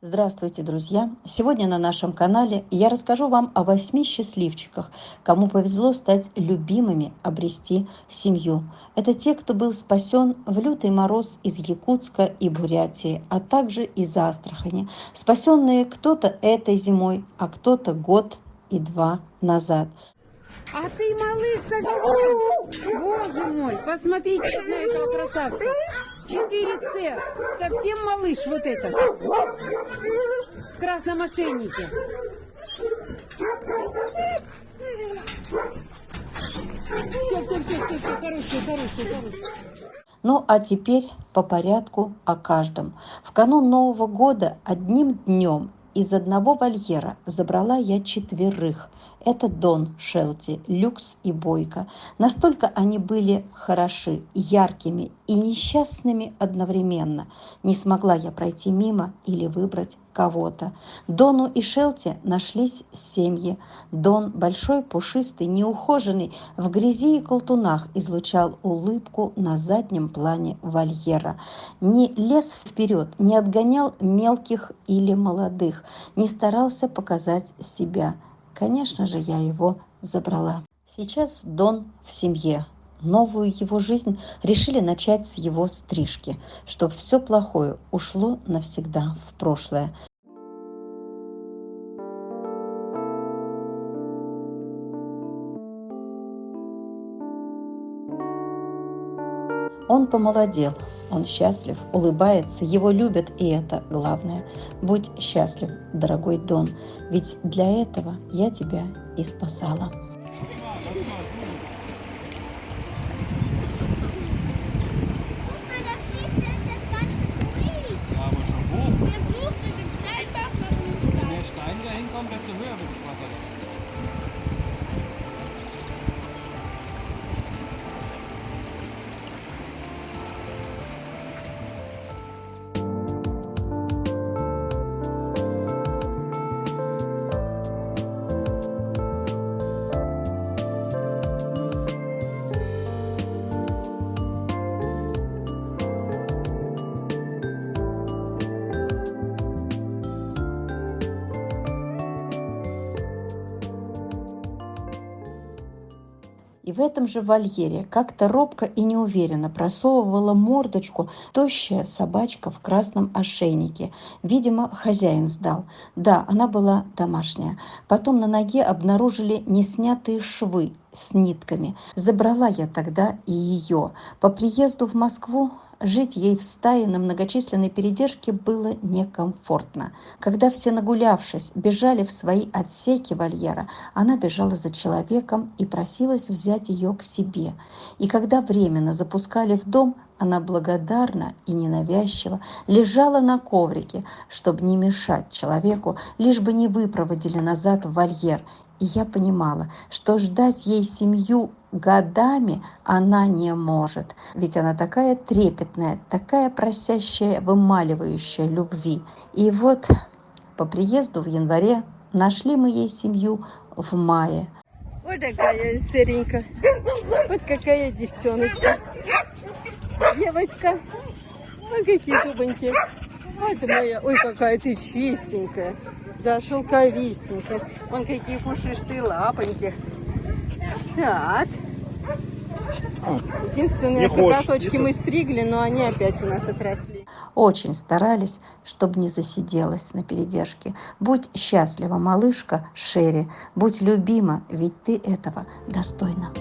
Здравствуйте, друзья! Сегодня на нашем канале я расскажу вам о 8 счастливчиках, кому повезло стать любимыми, обрести семью. Это те, кто был спасен в лютый мороз из Якутска и Бурятии, а также из Астрахани. Спасенные кто-то этой зимой, а кто-то год и два назад. А ты, малыш, совсем? Боже мой, посмотрите на этого красавца. 4C. Совсем малыш вот этот. В красном ошейнике. Все, хороший. Ну а теперь по порядку о каждом. В канун Нового года одним днем из одного вольера забрала я 4. Это Дон, Шелти, Люкс и Бойко. Настолько они были хороши, яркими и несчастными одновременно. Не смогла я пройти мимо или выбрать кого-то. Дону и Шелти нашлись семьи. Дон, большой, пушистый, неухоженный, в грязи и колтунах излучал улыбку на заднем плане вольера. Не лез вперед, не отгонял мелких или молодых, не старался показать себя. Конечно же, я его забрала. Сейчас Дон в семье. Новую его жизнь решили начать с его стрижки, чтобы все плохое ушло навсегда в прошлое. Он помолодел, он счастлив, улыбается, его любят, и это главное. Будь счастлив, дорогой Дон, ведь для этого я тебя и спасала. И в этом же вольере как-то робко и неуверенно просовывала мордочку тощая собачка в красном ошейнике. Видимо, хозяин сдал. Да, она была домашняя. Потом на ноге обнаружили неснятые швы с нитками. Забрала я тогда и ее. По приезду в Москву жить ей в стае на многочисленной передержке было некомфортно. Когда все, нагулявшись, бежали в свои отсеки вольера, она бежала за человеком и просилась взять ее к себе. И когда временно запускали в дом, она благодарно и ненавязчиво лежала на коврике, чтобы не мешать человеку, лишь бы не выпроводили назад в вольер. И я понимала, что ждать ей семью годами она не может, ведь она такая трепетная, такая просящая, вымаливающая любви. И вот по приезду в январе нашли мы ей семью в мае. Вот такая серенькая. Вот какая девчоночка. Девочка. Ой, какие зубоньки. Вот моя. Ой, какая ты чистенькая. Да, шелковистенькая. Вон какие пушистые лапоньки. Так. Единственное, коготочки мы стригли, но они опять у нас отросли. Очень старались, чтобы не засиделась на передержке. Будь счастлива, малышка Шерри. Будь любима, ведь ты этого достойна.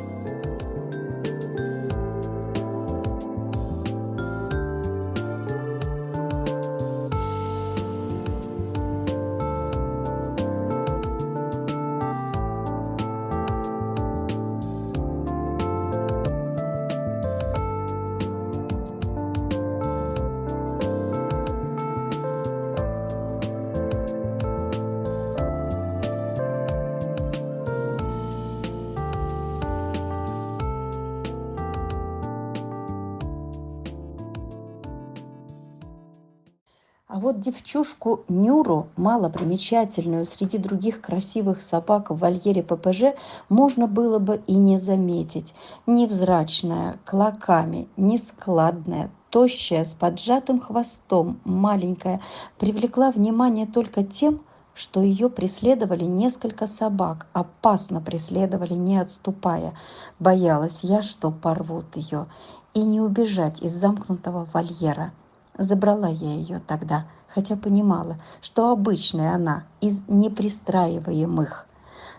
вот девчушку Нюру, малопримечательную среди других красивых собак в вольере ППЖ, можно было бы и не заметить. Невзрачная, клоками, нескладная, тощая, с поджатым хвостом, маленькая, привлекла внимание только тем, что ее преследовали несколько собак, опасно преследовали, не отступая. Боялась я, что порвут ее, и не убежать из замкнутого вольера. Забрала я ее тогда, хотя понимала, что обычная она, из непристраиваемых.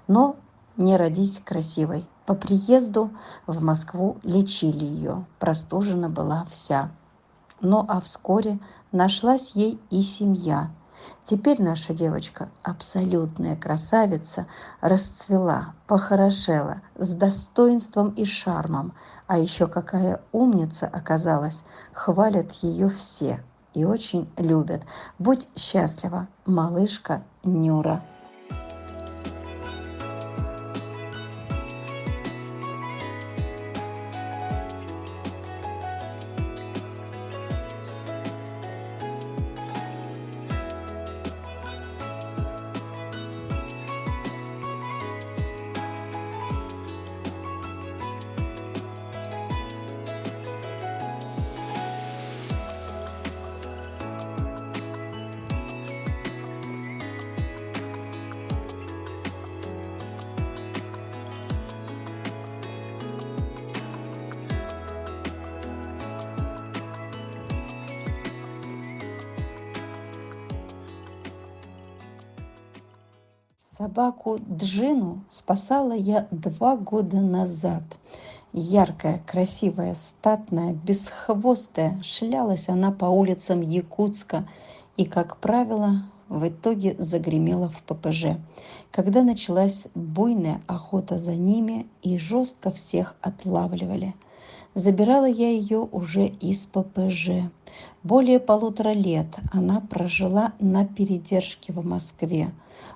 Но не родись красивой. По приезду в Москву лечили ее, простужена была вся. Ну а вскоре нашлась ей и семья. Теперь наша девочка, абсолютная красавица, расцвела, похорошела, с достоинством и шармом. А еще какая умница оказалась, хвалят ее все и очень любят. Будь счастлива, малышка Нюра. Собаку Джину спасала я 2 года назад. Яркая, красивая, статная, бесхвостая, шлялась она по улицам Якутска и, как правило, в итоге загремела в ППЖ, когда началась буйная охота за ними и жестко всех отлавливали. Забирала я ее уже из ППЖ. Более 1,5 лет она прожила на передержке в Москве.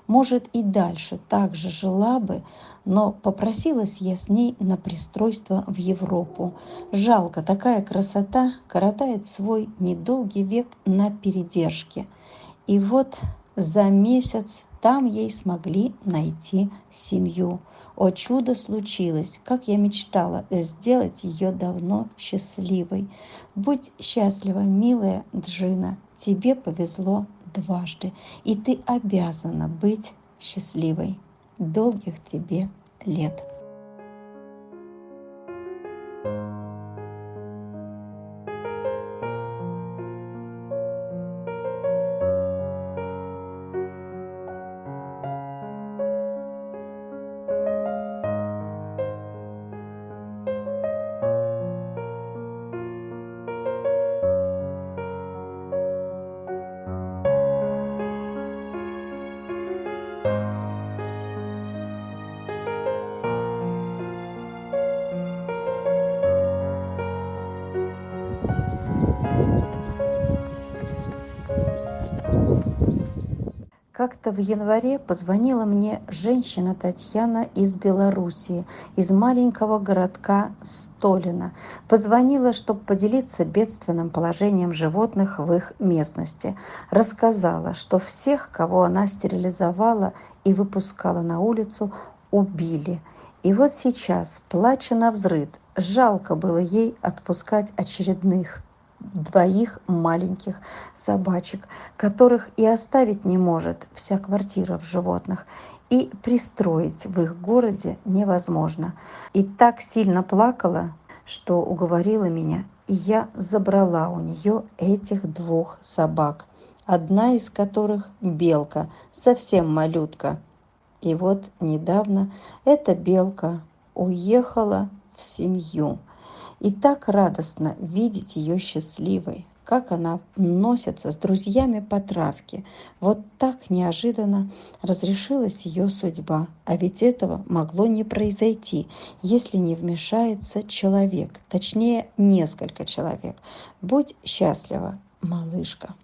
Может, и дальше так же жила бы, но попросилась я с ней на пристройство в Европу. Жалко, такая красота коротает свой недолгий век на передержке. И вот за месяц там ей смогли найти семью. О, чудо случилось, как я мечтала сделать ее давно счастливой. Будь счастлива, милая Джина, тебе повезло дважды, и ты обязана быть счастливой. Долгих тебе лет. Как-то в январе позвонила мне женщина Татьяна из Белоруссии, из маленького городка Столино. Позвонила, чтобы поделиться бедственным положением животных в их местности. Рассказала, что всех, кого она стерилизовала и выпускала на улицу, убили. И вот сейчас, плача навзрыд, жалко было ей отпускать очередных 2 маленьких собачек, которых и оставить не может вся квартира в животных, и пристроить в их городе невозможно. И так сильно плакала, что уговорила меня, и я забрала у нее этих 2 собак, одна из которых белка, совсем малютка. И вот недавно эта белка уехала в семью. И так радостно видеть ее счастливой, как она носится с друзьями по травке. Вот так неожиданно разрешилась ее судьба. А ведь этого могло не произойти, если не вмешается человек, точнее несколько человек. Будь счастлива, малышка.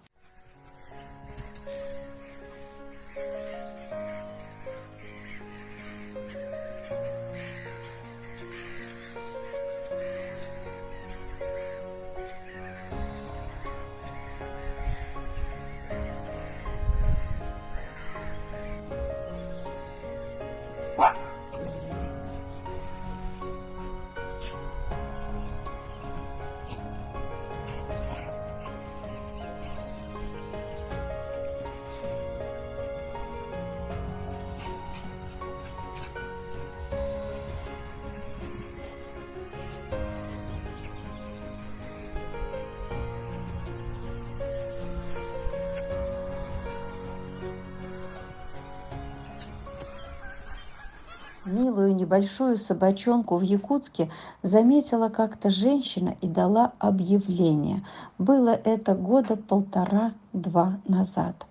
Милую небольшую собачонку в Якутске заметила как-то женщина и дала объявление. Было это года полтора-два назад.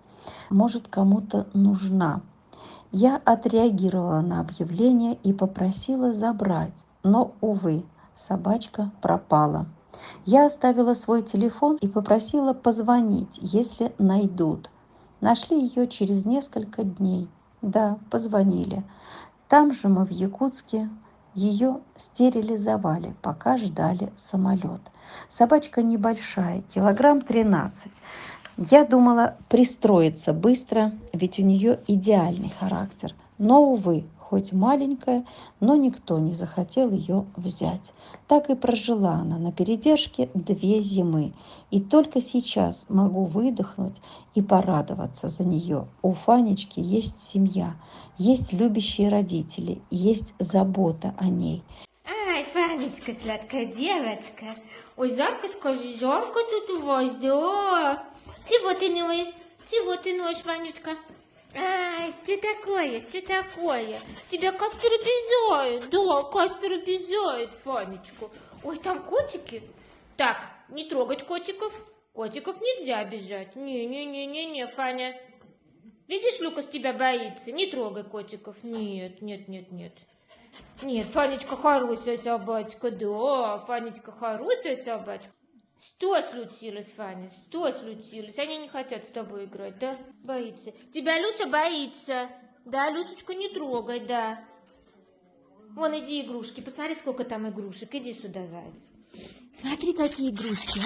Может, кому-то нужна. Я отреагировала на объявление и попросила забрать, но, увы, собачка пропала. Я оставила свой телефон и попросила позвонить, если найдут. Нашли ее через несколько дней. Да, позвонили. Там же мы в Якутске ее стерилизовали, пока ждали самолет. Собачка небольшая, килограмм 13. Я думала пристроиться быстро, ведь у нее идеальный характер. Но, увы, хоть маленькая, но никто не захотел ее взять. Так и прожила она на передержке 2 зимы. И только сейчас могу выдохнуть и порадоваться за нее. У Фанечки есть семья, есть любящие родители, есть забота о ней. Ай, Фанечка, сладкая девочка. Ой, жарко, скажи, жарко тут у вас, да? Чего ты ноешь? Чего ты ноешь, Ванютка? Ай, что такое, что такое? Тебя Каспер обижает, да, Каспер обижает, Фанечку. Ой, там котики. Так, не трогать котиков. Котиков нельзя обижать. Не-не-не-не-не, Фаня. Видишь, Лукас тебя боится. Не трогай котиков. Нет, нет, нет, нет. Нет, Фанечка хорошая собачка, да, Фанечка хорошая собачка. Что случилось, Фаня, что случилось? Они не хотят с тобой играть, да? Боится. Тебя Люся боится. Да, Люсечку не трогай, да. Вон, иди игрушки, посмотри, сколько там игрушек. Иди сюда, заяц. Смотри, какие игрушки.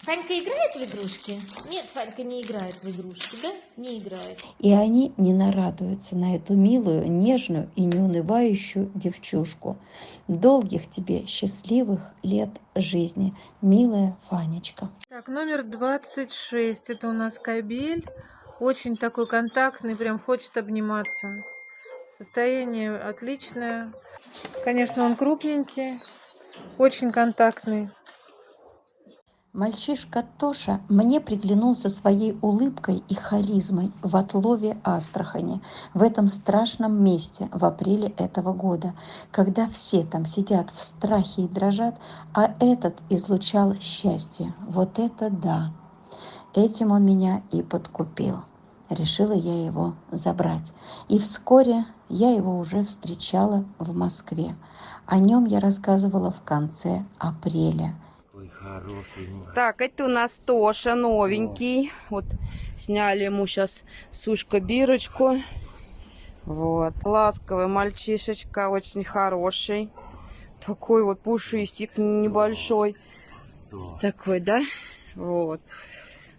Фанька играет в игрушки? Нет, Фанька не играет в игрушки, да? Не играет. И они не нарадуются на эту милую, нежную и неунывающую девчушку. Долгих тебе счастливых лет жизни, милая Фанечка. Так, номер 26. Это у нас кобель. Очень такой контактный, прям хочет обниматься. Состояние отличное. Конечно, он крупненький, очень контактный. Мальчишка Тоша мне приглянулся своей улыбкой и харизмой в Отлове, Астрахани, в этом страшном месте в апреле этого года, когда все там сидят в страхе и дрожат, а этот излучал счастье. Вот это да! Этим он меня и подкупил. Решила я его забрать. И вскоре я его уже встречала в Москве. О нем я рассказывала в конце апреля. Так, это у нас Тоша, новенький. Вот сняли ему сейчас сушка-бирочку. Вот, ласковый мальчишечка, очень хороший. Такой вот пушистик небольшой. Такой, да? Вот.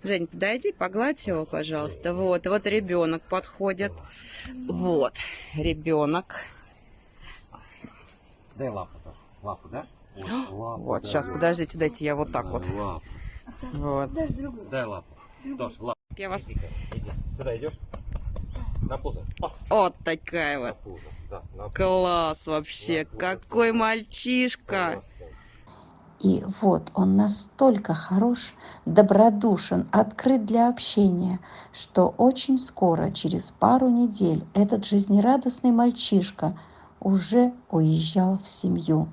Жень, подойди, погладь его, пожалуйста. Вот, вот ребенок подходит. Вот, ребенок. Дай лапу тоже. Лапу дашь? Лапу, Вот, дай. сейчас, подождите, дайте я вот так Дай вот. лапу. Вот. Дай лапу. Тош, лапу. Я вас... Иди. Сюда идешь? На пузо. Вот такая На вот. пузо. Да, на пузо. Класс вообще. Какой мальчишка. И вот он настолько хорош, добродушен, открыт для общения, что очень скоро, через пару недель, этот жизнерадостный мальчишка уже уезжал в семью.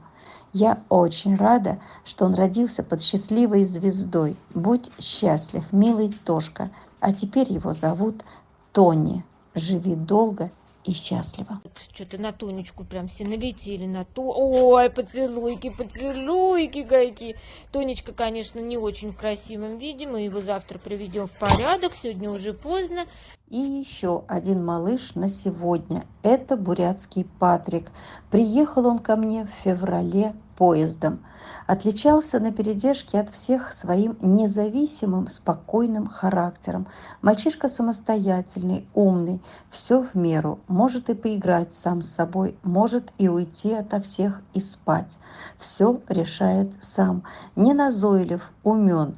Я очень рада, что он родился под счастливой звездой. Будь счастлив, милый Тошка. А теперь его зовут Тони. Живи долго и счастливо. Что-то на Тонечку прям все налетели на то. Ой, поцелуйки, поцелуйки какие. Тонечка, конечно, не очень в красивом виде. Мы его завтра приведем в порядок. Сегодня уже поздно. И еще один малыш на сегодня. Это бурятский Патрик. Приехал он ко мне в феврале поездом. Отличался на передержке от всех своим независимым, спокойным характером. Мальчишка самостоятельный, умный, все в меру. Может и поиграть сам с собой, может и уйти ото всех и спать. Все решает сам. Не назойлив, умен.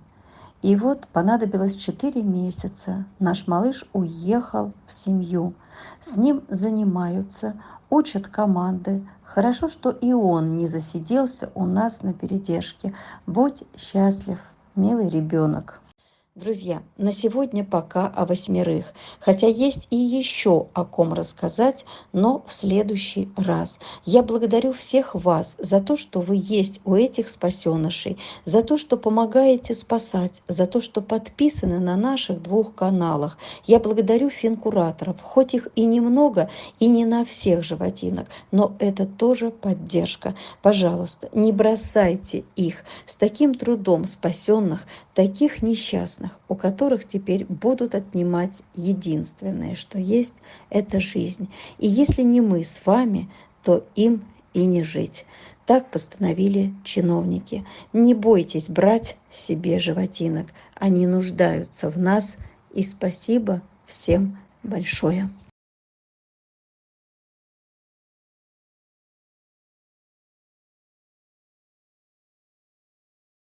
И вот понадобилось 4 месяца. Наш малыш уехал в семью. С ним занимаются, учат команды. Хорошо, что и он не засиделся у нас на передержке. Будь счастлив, милый ребенок. Друзья, на сегодня пока о 8, хотя есть и еще о ком рассказать, но в следующий раз. Я благодарю всех вас за то, что вы есть у этих спасенышей, за то, что помогаете спасать, за то, что подписаны на наших 2 каналах. Я благодарю финкураторов, хоть их и немного, и не на всех животинок, но это тоже поддержка. Пожалуйста, не бросайте их с таким трудом спасенных, таких несчастных, у которых теперь будут отнимать единственное, что есть, это жизнь. И если не мы с вами, то им и не жить. Так постановили чиновники. Не бойтесь брать себе животинок, они нуждаются в нас. И спасибо всем большое.